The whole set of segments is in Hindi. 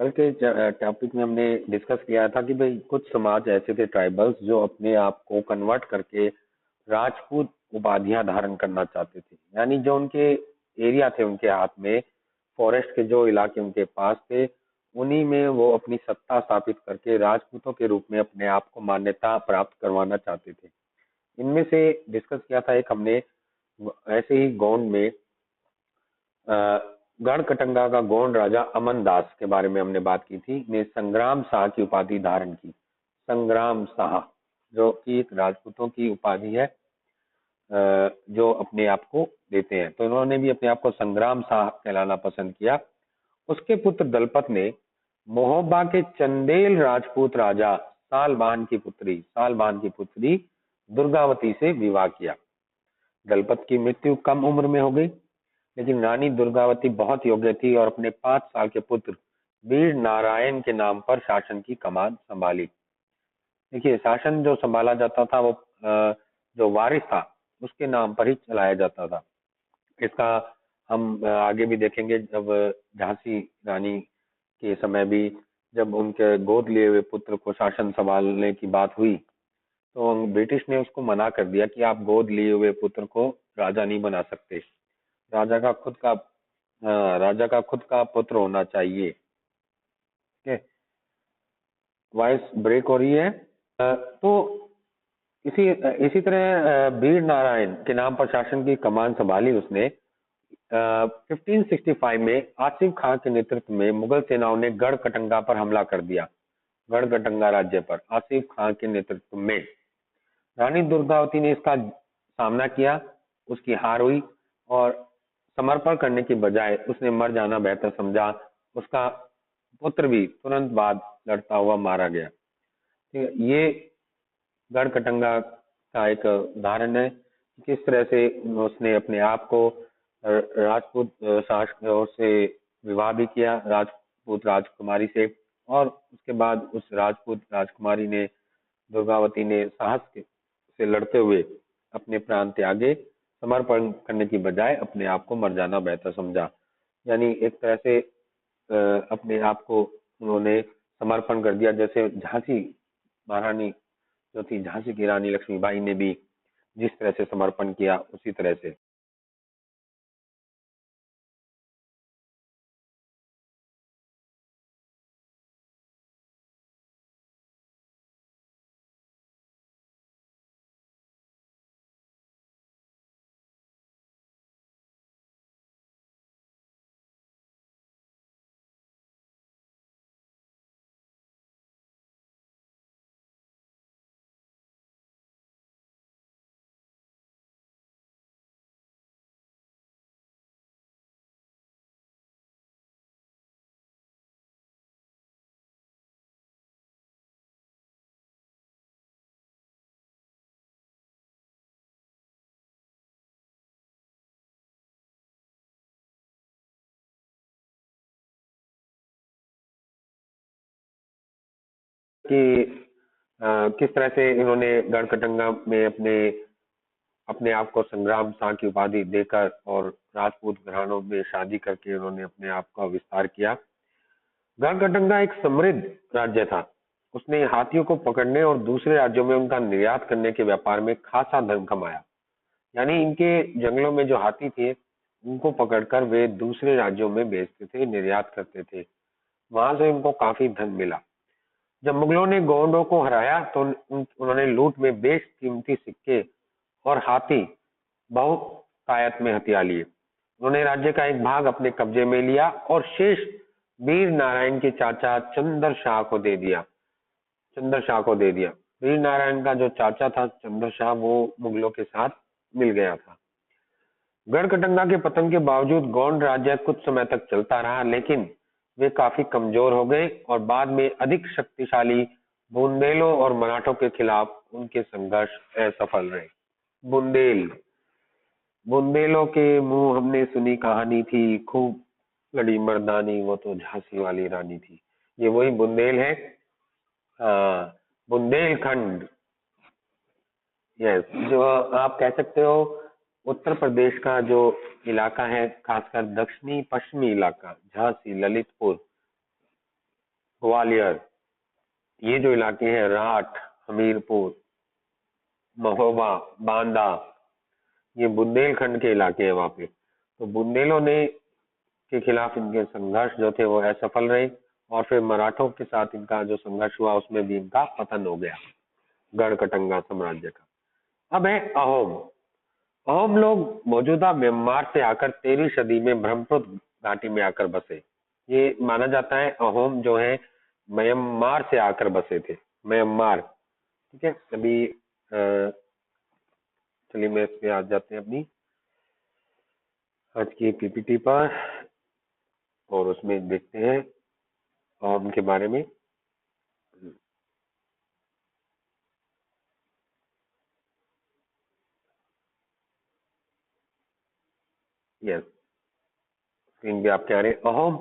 कल के टॉपिक में हमने डिस्कस किया था कि भाई कुछ समाज ऐसे थे ट्राइबल्स जो अपने आप को कन्वर्ट करके राजपूत उपाधियां धारण करना चाहते थे। यानी जो उनके एरिया थे उनके हाथ में, फॉरेस्ट के जो इलाके उनके पास थे, उन्हीं में वो अपनी सत्ता स्थापित करके राजपूतों के रूप में अपने आप को मान्यता प्राप्त करवाना चाहते थे। इनमें से डिस्कस किया था एक हमने, ऐसे ही गोंड में गढ़कटंगा का गोंड राजा अमन दास के बारे में हमने बात की थी। ने संग्राम शाह की उपाधि धारण की। संग्राम शाह जो कि एक राजपूतों की उपाधि है, जो अपने आप को देते हैं, तो इन्होंने भी अपने आप को संग्राम शाह कहलाना पसंद किया। उसके पुत्र दलपत ने मोहब्बा के चंदेल राजपूत राजा सालबान की पुत्री दुर्गावती से विवाह किया। दलपत की मृत्यु कम उम्र में हो गई, लेकिन रानी दुर्गावती बहुत योग्य थी और अपने 5 साल के पुत्र वीर नारायण के नाम पर शासन की कमान संभाली। देखिए, शासन जो संभाला जाता था वो जो वारिस था उसके नाम पर ही चलाया जाता था। इसका हम आगे भी देखेंगे, जब झांसी रानी के समय भी जब उनके गोद लिए हुए पुत्र को शासन संभालने की बात हुई, तो ब्रिटिश ने उसको मना कर दिया कि आप गोद लिए हुए पुत्र को राजा नहीं बना सकते। राजा का खुद का राजा का खुद का पुत्र होना चाहिए। ठीक है, वॉइस ब्रेक हो रही है। तो इसी इसी तरह वीर नारायण के नाम पर शासन की कमान संभाली उसने। 1565 में आसिफ खां के नेतृत्व में मुगल सेनाओं ने गढ़कटंगा पर हमला कर दिया। गढ़कटंगा राज्य पर आसिफ खां के नेतृत्व में रानी दुर्गावती ने इसका सामना किया। उसकी हार हुई और समर्पण करने की बजाय उसने मर जाना बेहतर समझा। उसका पुत्र भी तुरंत बाद लड़ता हुआ मारा गया। ठीक है, ये गढ़कटंगा का एक उदाहरण है कि किस तरह से उसने अपने आप को राजपूत शासकों से विवाह भी किया, राजपूत राजकुमारी से, और उसके बाद उस राजपूत राजकुमारी ने, दुर्गावती ने साहस से लड़ते हुए अपने प्राण त्यागे। समर्पण करने की बजाय अपने आप को मर जाना बेहतर समझा। यानी एक तरह से अपने आप को उन्होंने समर्पण कर दिया, जैसे झांसी महारानी जो थी, झांसी की रानी लक्ष्मीबाई ने भी जिस तरह से समर्पण किया, उसी तरह से। कि किस तरह से इन्होंने गढ़कटंगा में अपने अपने आप को संग्राम शाह की उपाधि देकर और राजपूत घरानों में शादी करके उन्होंने अपने आप का विस्तार किया। गढ़कटंगा एक समृद्ध राज्य था। उसने हाथियों को पकड़ने और दूसरे राज्यों में उनका निर्यात करने के व्यापार में खासा धन कमाया। यानी इनके जंगलों में जो हाथी थे, उनको पकड़कर वे दूसरे राज्यों में बेचते थे, निर्यात करते थे। वहां से उनको काफी धन मिला। जब मुगलों ने गोंडों को हराया तो उन्होंने लूट में बेशकीमती सिक्के और हाथी बहुतायत में हथिया लिए। उन्होंने राज्य का एक भाग अपने कब्जे में लिया और शेष वीर नारायण के चाचा चंद्र शाह को दे दिया। वीर नारायण का जो चाचा था चंद्र शाह, वो मुगलों के साथ मिल गया था। गढ़कटंगा के पतन के बावजूद गोंड राज्य कुछ समय तक चलता रहा, लेकिन वे काफी कमजोर हो गए और बाद में अधिक शक्तिशाली बुंदेलों और मराठों के खिलाफ उनके संघर्ष असफल रहे। बुंदेलों के मुंह हमने सुनी कहानी थी, खूब लड़ी मर्दानी, वो तो झांसी वाली रानी थी। ये वही बुंदेल है, बुंदेलखंड। यस, जो आप कह सकते हो उत्तर प्रदेश का जो इलाका है, खासकर दक्षिणी पश्चिमी इलाका, झांसी, ललितपुर, ग्वालियर, ये जो इलाके हैं, राठ, हमीरपुर, महोबा, बांदा, ये बुंदेलखंड के इलाके हैं वहां पे। तो बुंदेलों ने के खिलाफ इनके संघर्ष जो थे वो असफल रहे, और फिर मराठों के साथ इनका जो संघर्ष हुआ उसमें भी इनका पतन हो गया, गढ़कटंगा साम्राज्य का। अब है अहोम। अहोम लोग मौजूदा म्यांमार से आकर 13वीं सदी में ब्रह्मपुत्र घाटी में आकर बसे। ये माना जाता है अहोम जो है म्यांमार से आकर बसे थे, म्यांमार। ठीक है, अभी चलिए मैं इस पे आ जाते हैं अपनी आज की पीपीटी पर, और उसमें देखते हैं अहोम के बारे में। यस, स्क्रीन पे आपके आ रहे हैं। Ahom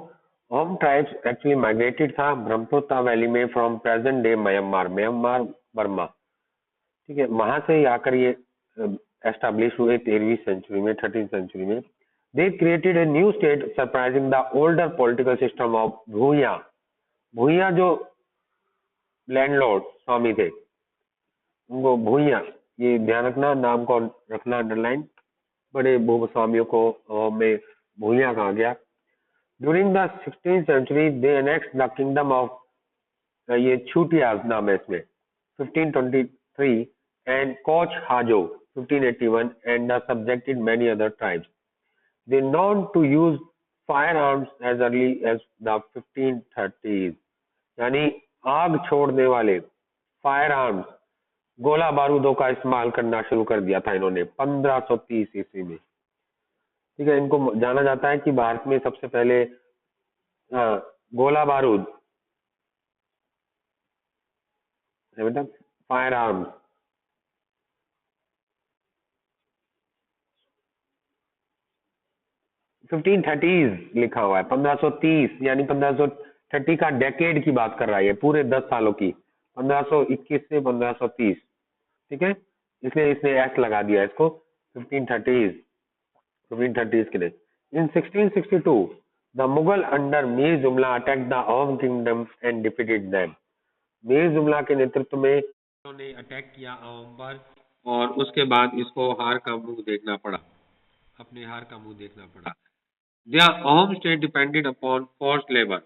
Ahom tribes actually migrated था ब्रह्मपुत्र वैली में from present day Myanmar, Myanmar Burma. ठीक है, वहां से ही आकर ये एस्टेब्लिश हुए 13वीं सेंचुरी में, 13th सेंचुरी में। They created a new state surprising the older political system of भूया। भूया जो लैंडलॉर्ड स्वामी थे, उनको भूया, ये ध्यान रखना, नाम को रखना अंडरलाइन। बड़े भूस्वामियों को में भूया कहा गया। During the 16th century they annex the kingdom of, ये छूटियाज नाम है इसमें, 1523, and Koch Hajo 1581, and the subjected many other tribes. They known to use firearms as early as the 1530s. यानी आग छोड़ने वाले फायर आर्म्स, गोला बारूदों का इस्तेमाल करना शुरू कर दिया था इन्होंने 1530 ईस्वी में। ठीक है, इनको जाना जाता है कि भारत में सबसे पहले गोला बारूद है बेटा, फायर आर्म्स 1530 लिखा हुआ है, 1530 यानी 1530 का डेकेड की बात कर रहा है, ये पूरे 10 सालों की, 1521 से 1530। ठीक है, इसलिए इसने एस लगा दिया इसको 1530, 1530 के लिए। इन 1662 द मुगल अंडर मीर जुमला attack the Ahom kingdom and defeated them. Mir जुमला के नेतृत्व में उन्होंने अटैक किया अहोम पर, और उसके बाद इसको हार का मुंह देखना पड़ा, अपने हार का मुंह देखना पड़ा। Their home state depended upon forced labor.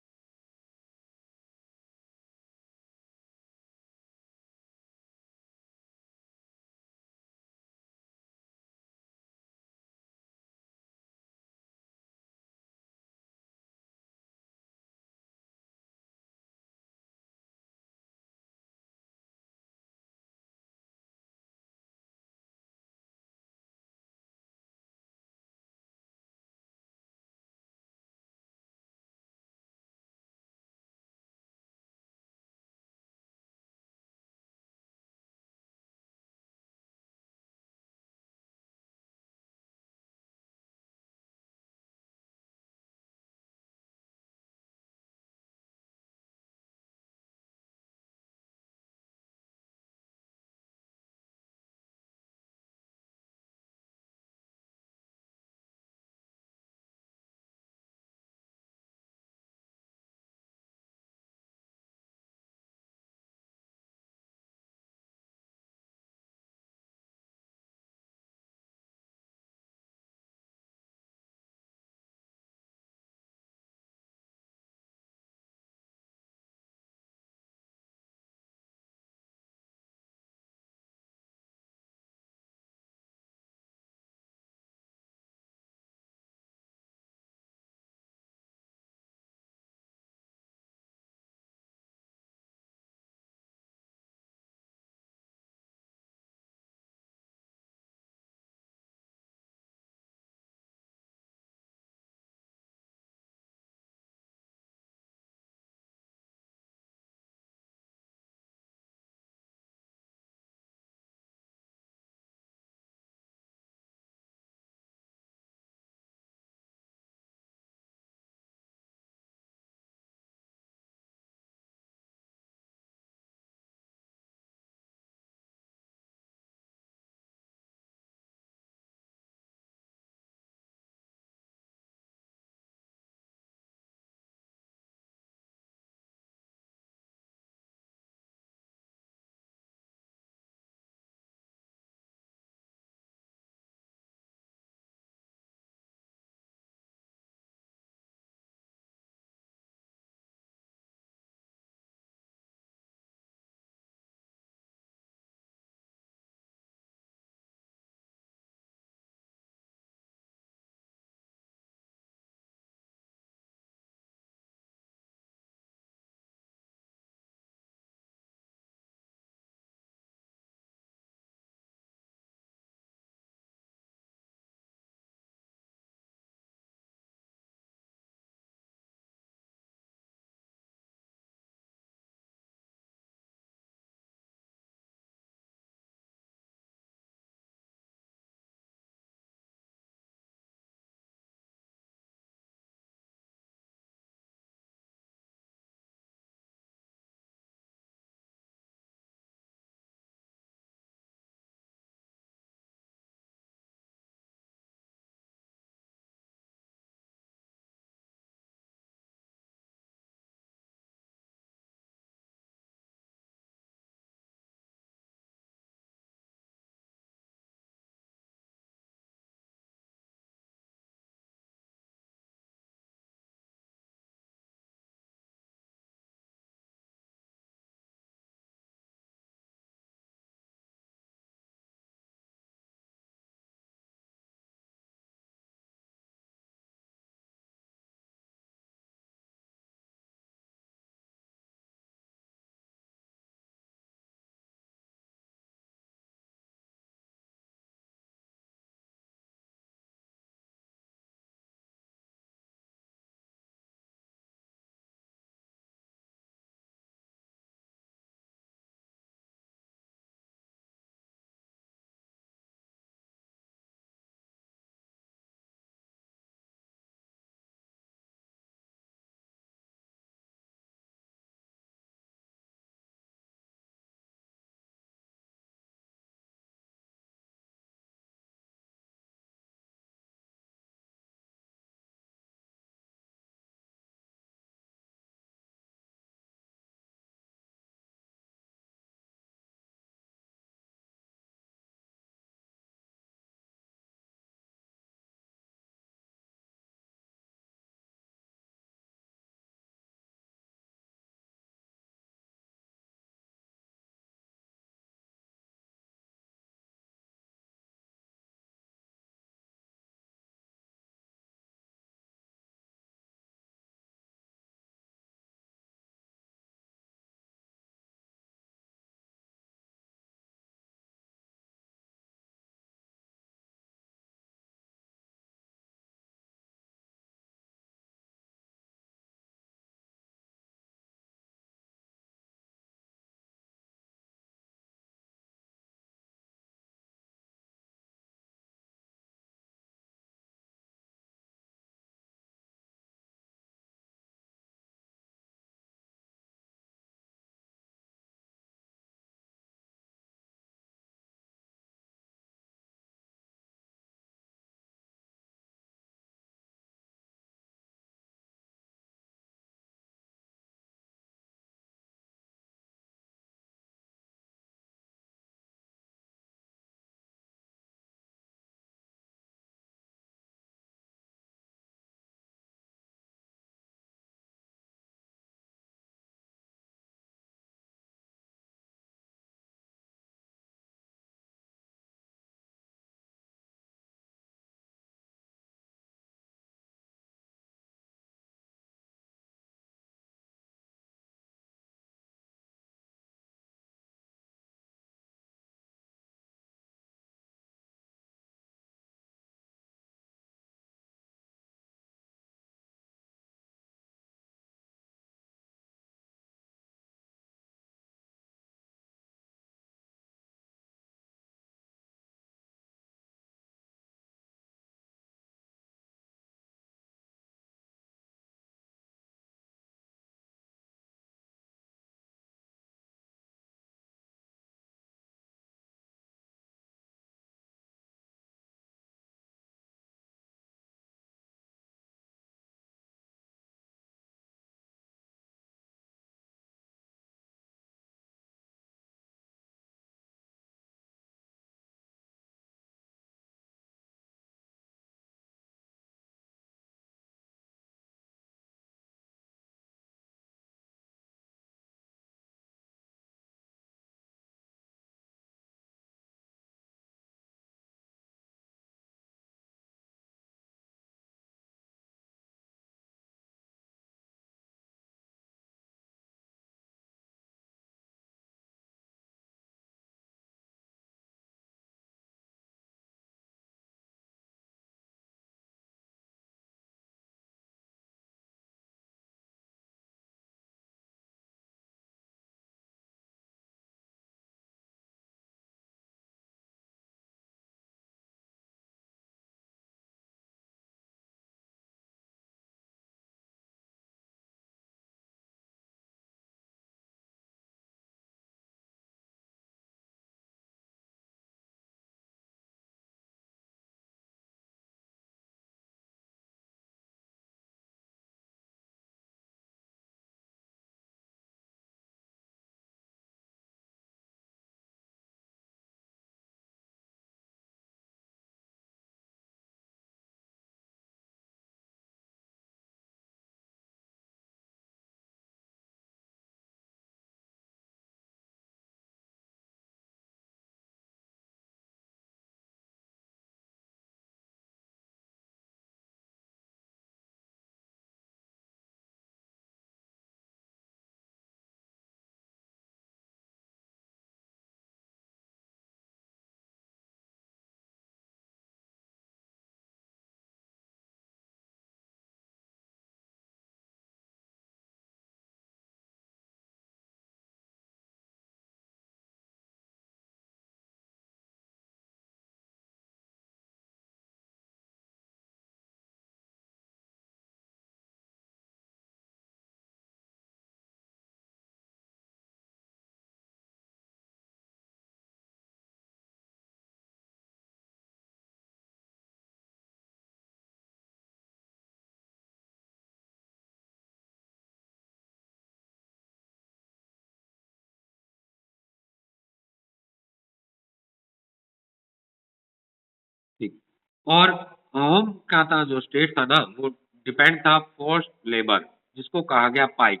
और अहोम का था जो स्टेट था ना, वो डिपेंड था फोर्स लेबर, जिसको कहा गया पाइक,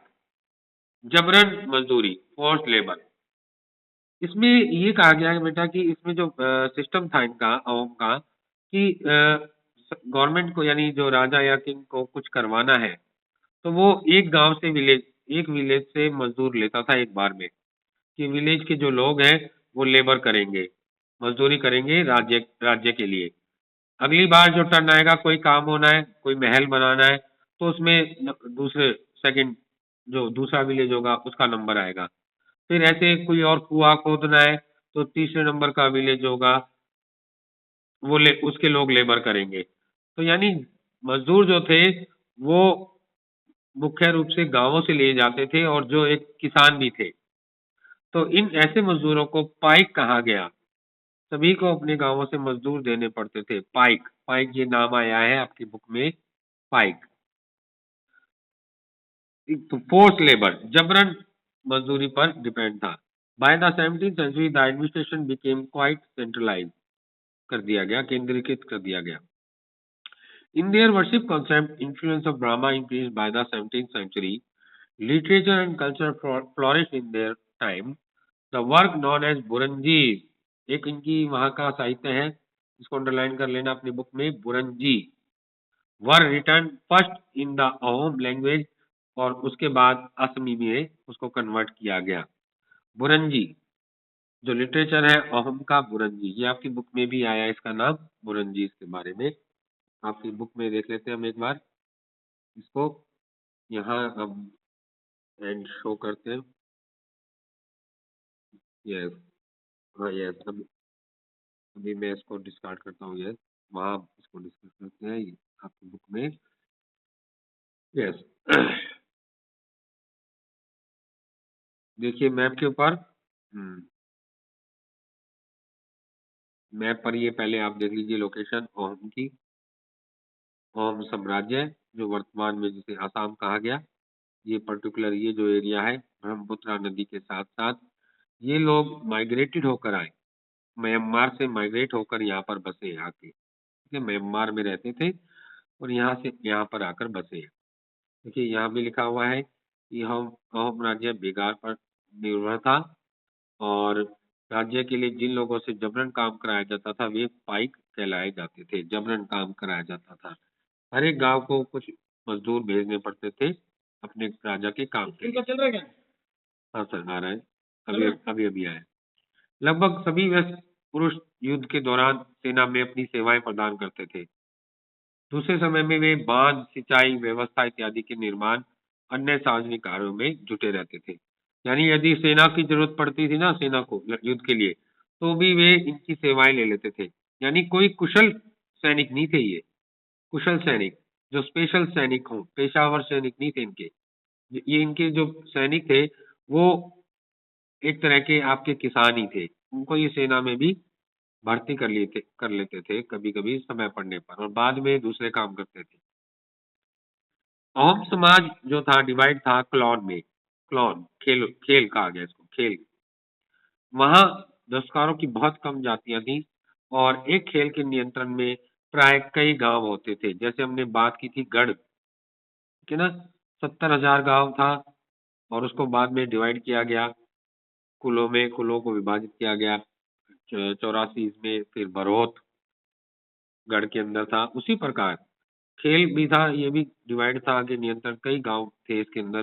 जबरन मजदूरी, फोर्स लेबर। इसमें ये कहा गया है बेटा कि इसमें जो सिस्टम था इनका अहोम का, कि गवर्नमेंट को यानी जो राजा या किंग को कुछ करवाना है तो वो एक गांव से एक विलेज से मजदूर लेता था एक बार में, कि विलेज के जो लोग हैं वो लेबर करेंगे, मजदूरी करेंगे राज्य राज्य के लिए। अगली बार जो टर्न आएगा, कोई काम होना है, कोई महल बनाना है, तो उसमें दूसरे सेकंड जो दूसरा विलेज होगा उसका नंबर आएगा। फिर ऐसे कोई और कुआं खोदना है तो तीसरे नंबर का विलेज होगा, उसके लोग लेबर करेंगे। तो यानी मजदूर जो थे वो मुख्य रूप से गांवों से लिए जाते थे, और जो एक किसान भी थे। तो इन ऐसे मजदूरों को पाइक कहा गया। सभी को अपने गांवों से मजदूर देने पड़ते थे। पाइक, पाइक ये नाम आया है आपकी बुक में, पाइक। तो फोर्स लेबर, जबरन मजदूरी पर डिपेंड था। By the 17th century the administration became quite centralise, कर दिया गया, केंद्रीकृत कर दिया गया। In their worship concept, influence of Brahma increased by the 17th century. Literature and culture flourished in their time. The work known as Buranji, एक इनकी वहां का साहित्य है, इसको अंडरलाइन कर लेना अपनी बुक में, Buranji, were written first in the Ahom language, और उसके बाद असमी में उसको कन्वर्ट किया गया। बुरंजी जो लिटरेचर है अहोम का, बुरंजी, ये आपकी बुक में भी आया है इसका नाम, बुरंजी। इसके बारे में आपकी बुक में देख लेते हैं हम एक बार इसको। यहाँ हम एंड शो करते हैं। यस, हाँ यस, अभी मैं इसको डिस्कार्ड करता हूँ। यस, वहाँ इसको डिस्कस करते हैं आपकी बुक में। यस देखिए मैप के ऊपर, मैप पर ये पहले आप देख लीजिए लोकेशन अहोम की। अहोम साम्राज्य जो वर्तमान में जिसे आसाम कहा गया, ये पर्टिकुलर ये जो एरिया है ब्रह्मपुत्र नदी के साथ साथ, ये लोग माइग्रेटेड होकर आए, म्यांमार से माइग्रेट होकर यहाँ पर बसे आके, ठीक है, म्यांमार में रहते थे और यहाँ से यहाँ पर आकर बसे। देखिए यहाँ भी लिखा हुआ है कि अहोम राज्य बेगार पर निर्भर था, और राज्य के लिए जिन लोगों से जबरन काम कराया जाता था वे पाइक कहलाए जाते थे। जबरन काम कराया जाता था, हर एक गांव को कुछ मजदूर भेजने पड़ते थे अपने राजा के काम के लिए। चल रहा है क्या? हाँ सर, आ रहा है, अभी अभी अभी आया। लगभग सभी व्यस्त पुरुष युद्ध के दौरान सेना में अपनी सेवाएं प्रदान करते थे। दूसरे समय में वे बांध, सिंचाई व्यवस्था इत्यादि के निर्माण, अन्य सार्वजनिक कार्यों में जुटे रहते थे। यानी यदि सेना की जरूरत पड़ती थी ना सेना को युद्ध के लिए, तो भी वे इनकी सेवाएं ले लेते थे। यानी कोई कुशल सैनिक नहीं थे ये, कुशल सैनिक जो स्पेशल सैनिक हो, पेशावर सैनिक नहीं थे इनके। ये इनके जो सैनिक थे वो एक तरह के आपके किसान ही थे। उनको ये सेना में भी भर्ती कर लेते थे कभी कभी समय पड़ने पर, और बाद में दूसरे काम करते थे। अहोम समाज जो था डिवाइड था क्लॉन में, क्लॉन खेल, खेल कहा गया इसको, खेल। वहां दस्तकारों की बहुत कम जातियां थी, और एक खेल के नियंत्रण में प्राय कई गांव होते थे। जैसे हमने बात की थी गढ़, ठीक है ना, 70,000 गांव था, और उसको बाद में डिवाइड किया गया कुलों में, कुलों को विभाजित किया गया 84 में, फिर बरौत गढ़ के अंदर था। उसी प्रकार खेल भी था, ये भी डिवाइड था, आगे नियंत्रण कई गांव थे इसके अंदर।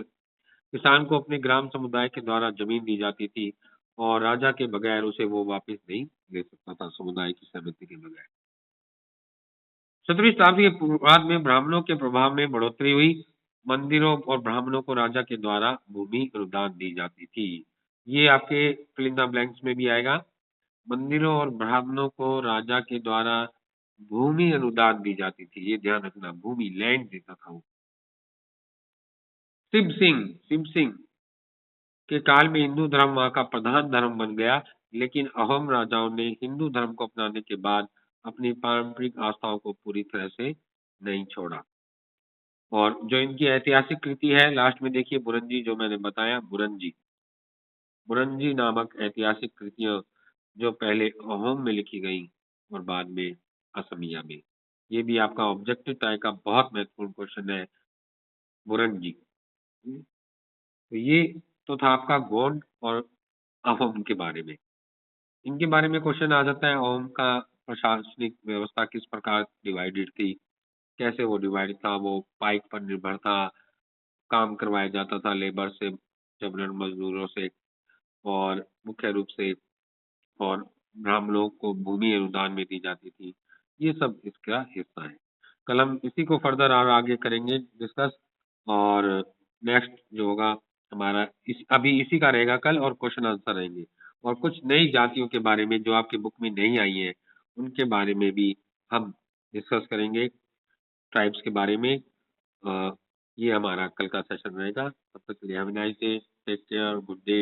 किसान को अपने ग्राम समुदाय के द्वारा जमीन दी जाती थी, और राजा के बगैर उसे वो वापस नहीं ले सकता था समुदाय की सहमति के बगैर। 17वीं शताब्दी के बाद में ब्राह्मणों के प्रभाव में बढ़ोतरी हुई। मंदिरों और ब्राह्मणों को राजा के द्वारा भूमि अनुदान दी जाती थी। ये आपके फिल इन द ब्लैंक्स में भी आएगा। मंदिरों और ब्राह्मणों को राजा के द्वारा भूमि अनुदान दी जाती थी, ये ध्यान रखना, भूमि, लैंड देता था वो। शिव सिंह के काल में हिंदू धर्म वहां का प्रधान धर्म बन गया, लेकिन अहोम राजाओं ने हिंदू धर्म को अपनाने के बाद अपनी पारंपरिक आस्थाओं को पूरी तरह से नहीं छोड़ा। और जो इनकी ऐतिहासिक कृति है लास्ट में देखिए, बुरंजी, जो मैंने बताया, बुरंजी, बुरंजी नामक ऐतिहासिक कृतियां जो पहले अहोम में लिखी गई और बाद में असमिया में। ये भी आपका ऑब्जेक्टिव टाइप का बहुत महत्वपूर्ण क्वेश्चन है मुरन जी। तो ये तो था आपका गौंड और अहोम के बारे में। इनके बारे में क्वेश्चन आ जाता है, अहोम का प्रशासनिक व्यवस्था किस प्रकार डिवाइडेड थी, कैसे वो डिवाइड था, वो पाइक पर निर्भर था, काम करवाया जाता था लेबर से, जबरन मजदूरों से, और मुख्य रूप से, और ब्राह्मणों को भूमि अनुदान में दी जाती थी। ये सब इसका हिस्सा है। कल हम इसी को फर्दर और आगे करेंगे डिस्कस, और नेक्स्ट जो होगा हमारा अभी इसी का रहेगा कल, और क्वेश्चन आंसर रहेंगे, और कुछ नई जातियों के बारे में जो आपकी बुक में नहीं आई है उनके बारे में भी हम डिस्कस करेंगे, ट्राइब्स के बारे में। ये हमारा कल का सेशन रहेगा। तब तक के लिए have a nice day, take care, good day.